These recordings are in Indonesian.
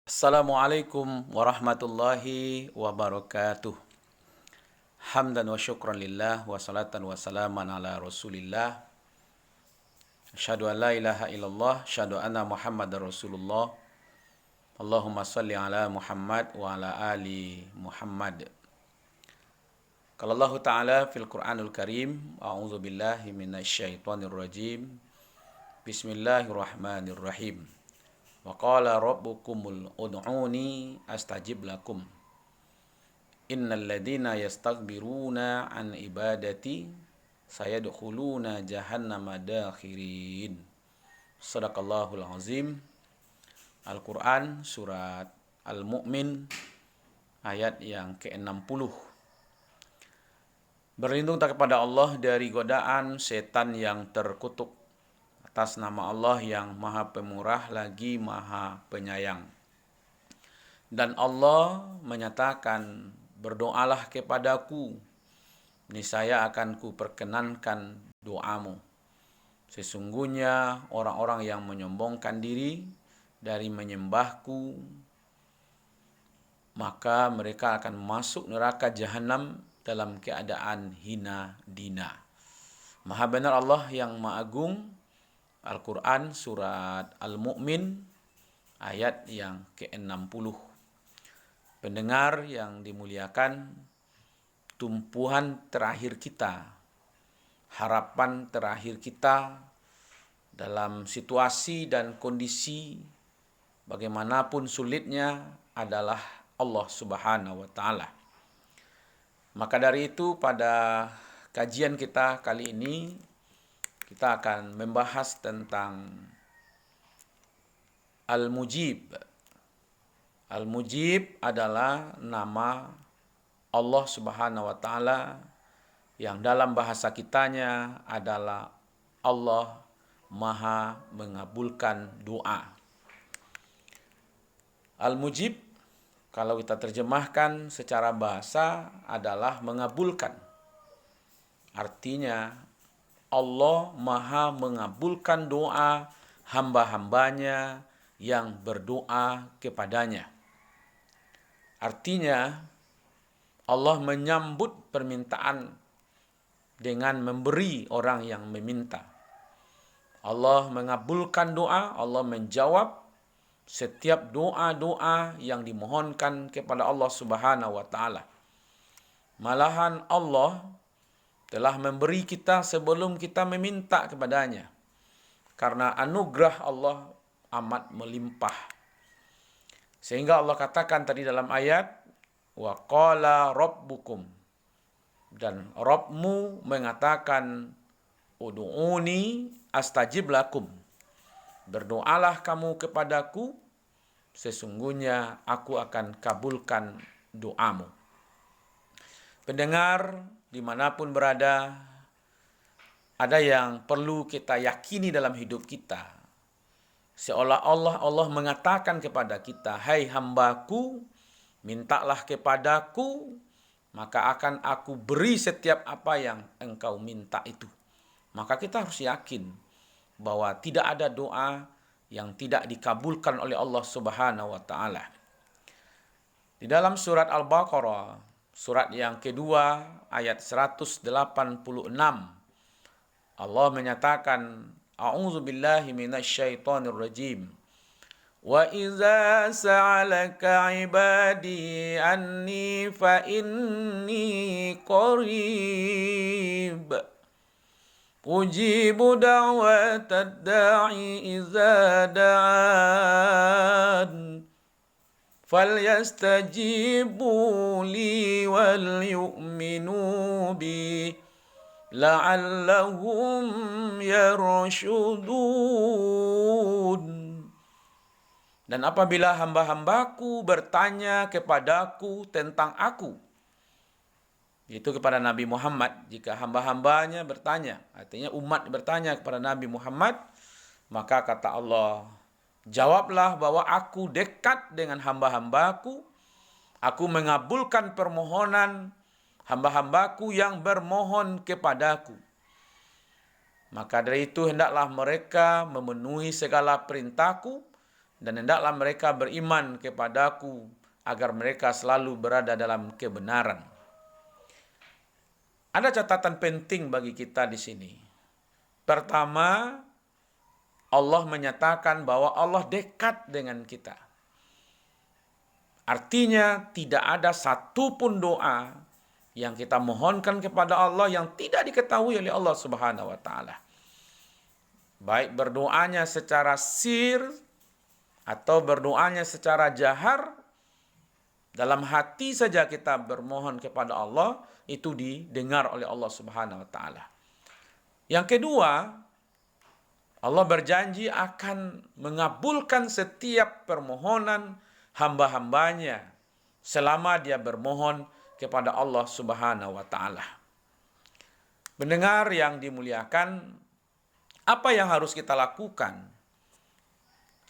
Assalamualaikum warahmatullahi wabarakatuh. Hamdan wa syukran lillah wa salatan wa salaman ala rasulillah. Asyhadu an la ilaha illallah, asyhadu anna muhammadar rasulullah. Allahumma salli ala Muhammad wa ala ali Muhammad. Qala Allah Ta'ala fil Qur'anul Karim, a'udzu billahi minasyaitonir rajim. Bismillahirrahmanirrahim. Wa qala rabbukumul ud'uni astajib lakum. Innal ladzina yastakbiruna an ibadati sayadkhuluna jahannama dakhirin. Shadaqallahul azim. Al-Quran surat Al-Mu'min ayat yang ke-60. Berlindung tak kepada Allah dari godaan setan yang terkutuk, atas nama Allah yang Maha Pemurah lagi Maha Penyayang. Dan Allah menyatakan, berdoalah kepadaku, niscaya akan kuperkenankan doamu. Sesungguhnya orang-orang yang menyombongkan diri dari menyembahku, maka mereka akan masuk neraka jahanam dalam keadaan hina dina. Maha benar Allah yang Maha Agung. Al-Quran surat Al-Mu'min ayat yang ke-60. Pendengar yang dimuliakan, tumpuan terakhir kita, harapan terakhir kita dalam situasi dan kondisi bagaimanapun sulitnya adalah Allah Subhanahu wa Ta'ala. Maka dari itu pada kajian kita kali ini kita akan membahas tentang Al-Mujib. Al-Mujib adalah nama Allah Subhanahu wa Ta'ala yang dalam bahasa kitanya adalah Allah Maha mengabulkan doa. Al-Mujib kalau kita terjemahkan secara bahasa adalah mengabulkan. Artinya Allah Maha mengabulkan doa hamba-hambanya yang berdoa kepadanya. Artinya Allah menyambut permintaan dengan memberi orang yang meminta. Allah mengabulkan doa, Allah menjawab setiap doa-doa yang dimohonkan kepada Allah Subhanahu wa Ta'ala. Malahan Allah telah memberi kita sebelum kita meminta kepadanya. Karena anugerah Allah amat melimpah. Sehingga Allah katakan tadi dalam ayat, wa qala rabbukum. Dan Rabbmu mengatakan, ud'uni astajib lakum. Berdoalah kamu kepadaku, sesungguhnya aku akan kabulkan doamu. Pendengar dimanapun berada, ada yang perlu kita yakini dalam hidup kita. Seolah-olah Allah mengatakan kepada kita, hai hambaku, mintalah kepadaku, maka akan aku beri setiap apa yang engkau minta itu. Maka kita harus yakin bahwa tidak ada doa yang tidak dikabulkan oleh Allah Subhanahu wa Ta'ala. Di dalam surat Al-Baqarah, surat yang kedua, ayat 186, Allah menyatakan, a'udzu billahi minasyaitonir rajim. Wa idza sa'alaka 'ibadi anni fa inni qarib. Ujibu da'watad da'i idza da'an. Falyastajibu li wal yu'minu bi la'allahum yarshudun. Dan apabila hamba-hambaku bertanya kepadaku tentang aku, itu kepada Nabi Muhammad, jika hamba-hambanya bertanya, artinya umat bertanya kepada Nabi Muhammad, maka kata Allah, jawablah bahwa aku dekat dengan hamba-hambaku, aku mengabulkan permohonan hamba-hambaku yang bermohon kepadaku. Maka dari itu hendaklah mereka memenuhi segala perintahku dan hendaklah mereka beriman kepadaku agar mereka selalu berada dalam kebenaran. Ada catatan penting bagi kita di sini. Pertama, Allah menyatakan bahwa Allah dekat dengan kita. Artinya tidak ada satupun doa yang kita mohonkan kepada Allah yang tidak diketahui oleh Allah Subhanahu wa taala. Baik berdoanya secara sir atau berdoanya secara jahar, dalam hati saja kita bermohon kepada Allah, itu didengar oleh Allah Subhanahu wa taala. Yang kedua, Allah berjanji akan mengabulkan setiap permohonan hamba-hambanya selama dia bermohon kepada Allah Subhanahu wa taala. Mendengar yang dimuliakan, apa yang harus kita lakukan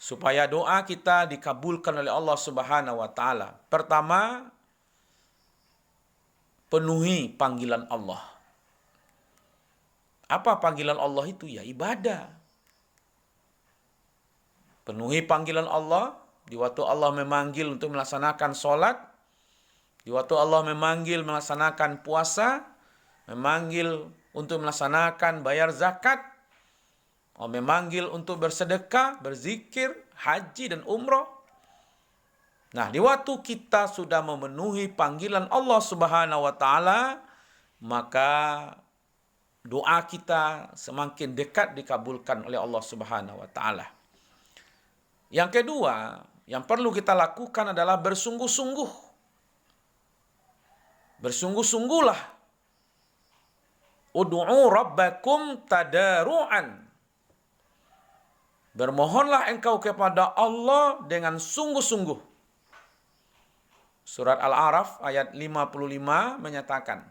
supaya doa kita dikabulkan oleh Allah Subhanahu wa taala? Pertama, penuhi panggilan Allah. Apa panggilan Allah itu? Ya ibadah. Penuhi panggilan Allah di waktu Allah memanggil untuk melaksanakan sholat, di waktu Allah memanggil melaksanakan puasa, memanggil untuk melaksanakan bayar zakat, Allah memanggil untuk bersedekah, berzikir, haji dan umroh. Nah, di waktu kita sudah memenuhi panggilan Allah Subhanahu wa taala, maka doa kita semakin dekat dikabulkan oleh Allah Subhanahu wa taala. Yang kedua, yang perlu kita lakukan adalah bersungguh-sungguh. Bersungguh-sungguhlah. Ud'u rabbakum tadaru'an. Bermohonlah engkau kepada Allah dengan sungguh-sungguh. Surat Al-A'raf ayat 55 menyatakan.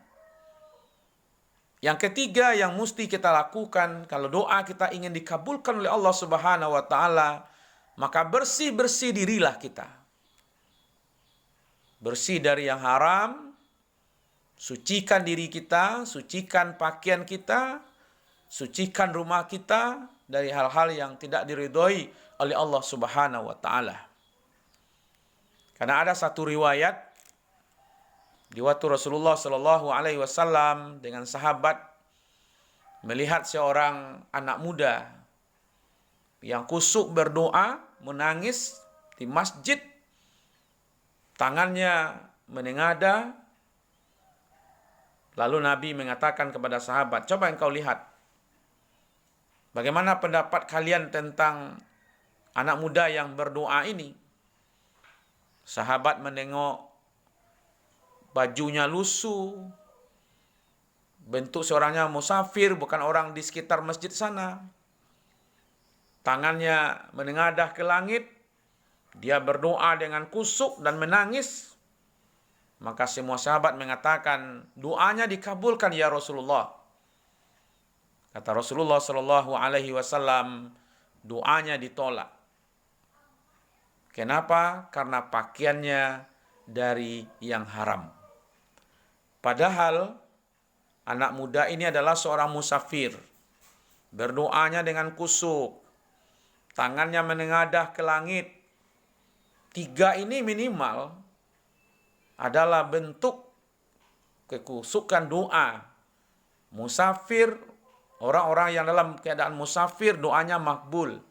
Yang ketiga yang mesti kita lakukan kalau doa kita ingin dikabulkan oleh Allah Subhanahu wa taala, maka bersih-bersih dirilah kita. Bersih dari yang haram, sucikan diri kita, sucikan pakaian kita, sucikan rumah kita dari hal-hal yang tidak diridhoi oleh Allah Subhanahu wa taala. Karena ada satu riwayat di waktu Rasulullah Shallallahu alaihi wasallam dengan sahabat melihat seorang anak muda yang kusuk berdoa, menangis di masjid, tangannya menengadah. Lalu Nabi mengatakan kepada sahabat, coba engkau lihat, bagaimana pendapat kalian tentang anak muda yang berdoa ini? Sahabat menengok bajunya lusuh, bentuk seorangnya musafir, bukan orang di sekitar masjid sana. Tangannya menengadah ke langit, dia berdoa dengan kusuk dan menangis. Maka semua sahabat mengatakan, doanya dikabulkan ya Rasulullah. Kata Rasulullah Shallallahu alaihi wasallam, doanya ditolak. Kenapa? Karena pakaiannya dari yang haram. Padahal anak muda ini adalah seorang musafir. Berdoanya dengan kusuk, tangannya menengadah ke langit. 3 ini minimal adalah bentuk kekusukan doa. Musafir, orang-orang yang dalam keadaan musafir doanya makbul.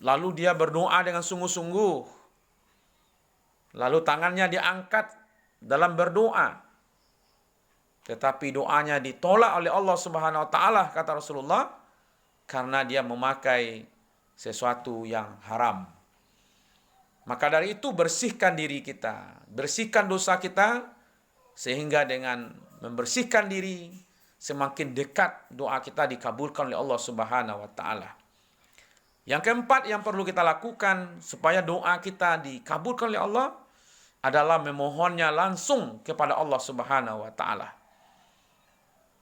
Lalu dia berdoa dengan sungguh-sungguh. Lalu tangannya diangkat dalam berdoa. Tetapi doanya ditolak oleh Allah Subhanahu wa taala, kata Rasulullah, karena dia memakai sesuatu yang haram. Maka dari itu bersihkan diri kita, bersihkan dosa kita, sehingga dengan membersihkan diri semakin dekat doa kita dikabulkan oleh Allah Subhanahu wa taala. Yang keempat yang perlu kita lakukan supaya doa kita dikabulkan oleh Allah adalah memohonnya langsung kepada Allah Subhanahu wa taala.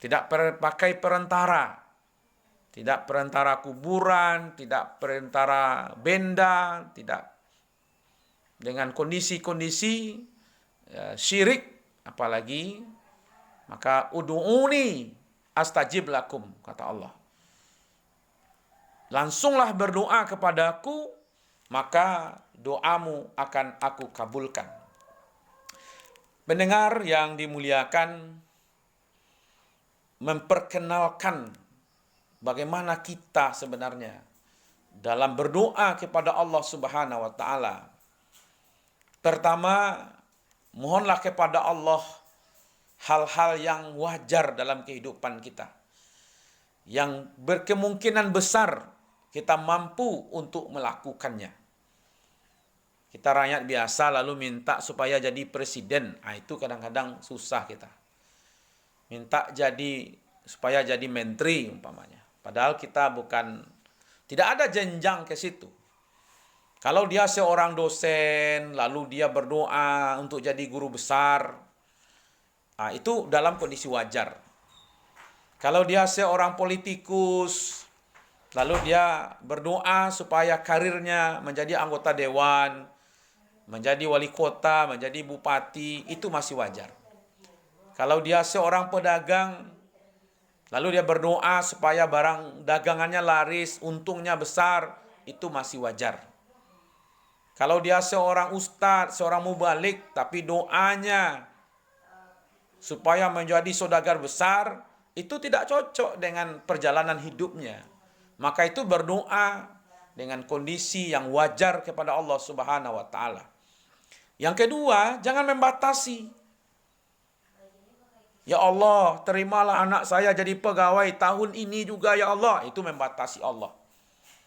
Tidak pakai perantara. Tidak perantara kuburan, tidak perantara benda, tidak dengan kondisi-kondisi syirik apalagi. Maka ud'uni astajib lakum, kata Allah. langsunglah berdoa kepadaku, maka doamu akan aku kabulkan. Pendengar yang dimuliakan, memperkenalkan bagaimana kita sebenarnya dalam berdoa kepada Allah Subhanahu wa taala. Pertama, mohonlah kepada Allah hal-hal yang wajar dalam kehidupan kita, yang berkemungkinan besar kita mampu untuk melakukannya. Kita rakyat biasa lalu minta supaya jadi presiden. Itu kadang-kadang susah kita. Minta supaya jadi menteri umpamanya. Padahal kita tidak ada jenjang ke situ. Kalau dia seorang dosen, lalu dia berdoa untuk jadi guru besar, itu dalam kondisi wajar. Kalau dia seorang politikus, lalu dia berdoa supaya karirnya menjadi anggota dewan, menjadi wali kota, menjadi bupati, itu masih wajar. Kalau dia seorang pedagang, lalu dia berdoa supaya barang dagangannya laris, untungnya besar, itu masih wajar. Kalau dia seorang ustadz, seorang mubalik, tapi doanya supaya menjadi saudagar besar, itu tidak cocok dengan perjalanan hidupnya. Maka itu berdoa dengan kondisi yang wajar kepada Allah Subhanahu wa taala. Yang kedua, jangan membatasi. Ya Allah, terimalah anak saya jadi pegawai tahun ini juga ya Allah. Itu membatasi Allah.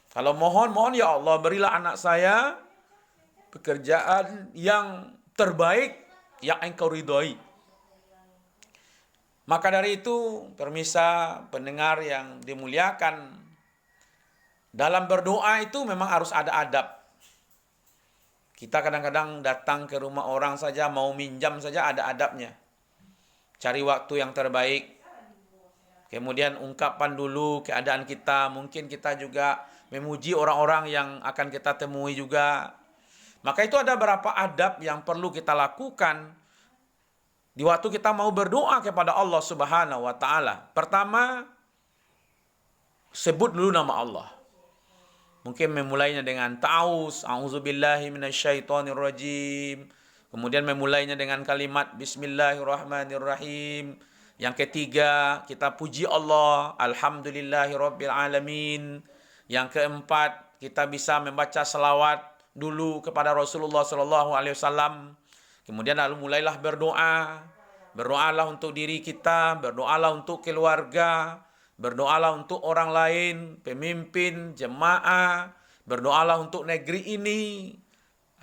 Kalau mohon ya Allah, berilah anak saya pekerjaan yang terbaik yang Engkau ridhoi. Maka dari itu, pemirsa pendengar yang dimuliakan, dalam berdoa itu memang harus ada adab. Kita kadang-kadang datang ke rumah orang saja, mau minjam saja ada adabnya. Cari waktu yang terbaik. Kemudian ungkapkan dulu keadaan kita. Mungkin kita juga memuji orang-orang yang akan kita temui juga. Maka itu ada beberapa adab yang perlu kita lakukan di waktu kita mau berdoa kepada Allah Subhanahu wa taala. Pertama, sebut dulu nama Allah. Mungkin memulainya dengan ta'awuz, a'udzubillahi minasyaitonirrajim. Kemudian memulainya dengan kalimat bismillahirrahmanirrahim. Yang ketiga, kita puji Allah, alhamdulillahirabbil alamin. Yang keempat, kita bisa membaca selawat dulu kepada Rasulullah sallallahu alaihi wasallam. Kemudian lalu mulailah berdoa. Berdoalah untuk diri kita, berdoalah untuk keluarga, berdoalah untuk orang lain, pemimpin, jemaah, berdoalah untuk negeri ini.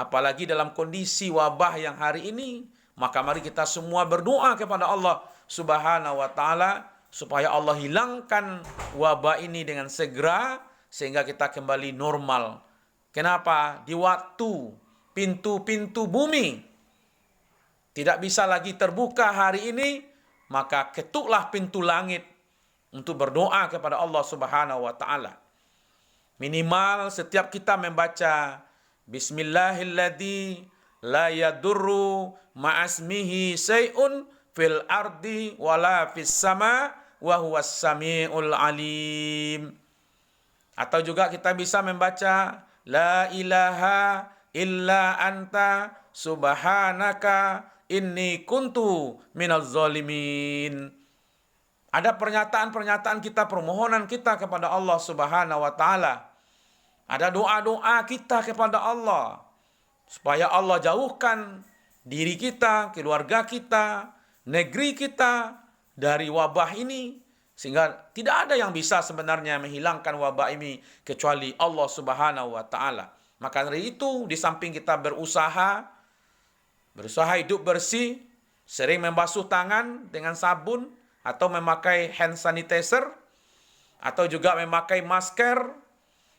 Apalagi dalam kondisi wabah yang hari ini, maka mari kita semua berdoa kepada Allah Subhanahu wa taala supaya Allah hilangkan wabah ini dengan segera sehingga kita kembali normal. Kenapa? Di waktu pintu-pintu bumi tidak bisa lagi terbuka hari ini, maka ketuklah pintu langit untuk berdoa kepada Allah Subhanahu wa taala. Minimal setiap kita membaca Bismillahilladzi la yadurru ma'asmihi syai'un fil ardi wala fis sama wa huwas samiul alim. Atau juga kita bisa membaca La ilaha illa anta subhanaka inni kuntu minaz zalimin. Ada pernyataan-pernyataan kita, permohonan kita kepada Allah Subhanahu wa taala. Ada doa-doa kita kepada Allah supaya Allah jauhkan diri kita, keluarga kita, negeri kita dari wabah ini, sehingga tidak ada yang bisa sebenarnya menghilangkan wabah ini kecuali Allah Subhanahu wa taala. Maka dari itu, di samping kita berusaha hidup bersih, sering membasuh tangan dengan sabun atau memakai hand sanitizer, atau juga memakai masker,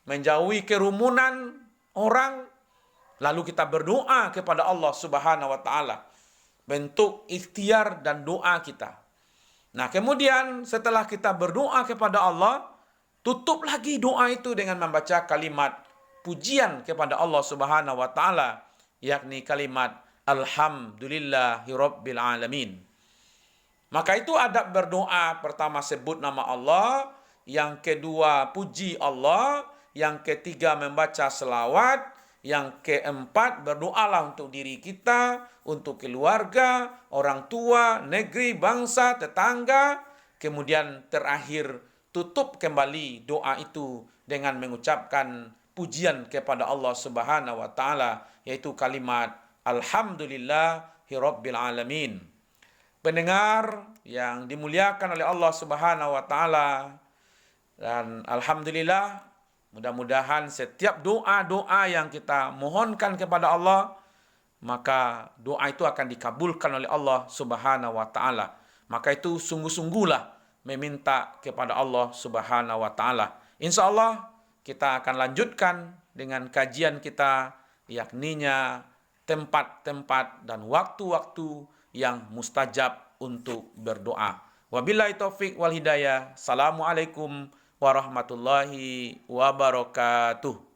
menjauhi kerumunan orang, lalu kita berdoa kepada Allah Subhanahu wa taala. Bentuk ikhtiar dan doa kita. Nah, kemudian setelah kita berdoa kepada Allah, tutup lagi doa itu dengan membaca kalimat pujian kepada Allah Subhanahu wa taala, yakni kalimat alhamdulillahirabbil alamin. Maka itu adab berdoa, pertama sebut nama Allah, yang kedua puji Allah, yang ketiga membaca selawat, yang keempat berdoalah untuk diri kita, untuk keluarga, orang tua, negeri, bangsa, tetangga. Kemudian terakhir tutup kembali doa itu dengan mengucapkan pujian kepada Allah Subhanahu wa taala, yaitu kalimat alhamdulillahirabbil alamin. Pendengar yang dimuliakan oleh Allah Subhanahu wa taala, dan alhamdulillah, mudah-mudahan setiap doa-doa yang kita mohonkan kepada Allah, maka doa itu akan dikabulkan oleh Allah Subhanahu wa taala. Maka itu sungguh-sungguhlah meminta kepada Allah Subhanahu wa taala. Insyaallah kita akan lanjutkan dengan kajian kita, yakninya tempat-tempat dan waktu-waktu yang mustajab untuk berdoa. Wabillahi taufik wal hidayah. Assalamualaikum warahmatullahi wabarakatuh.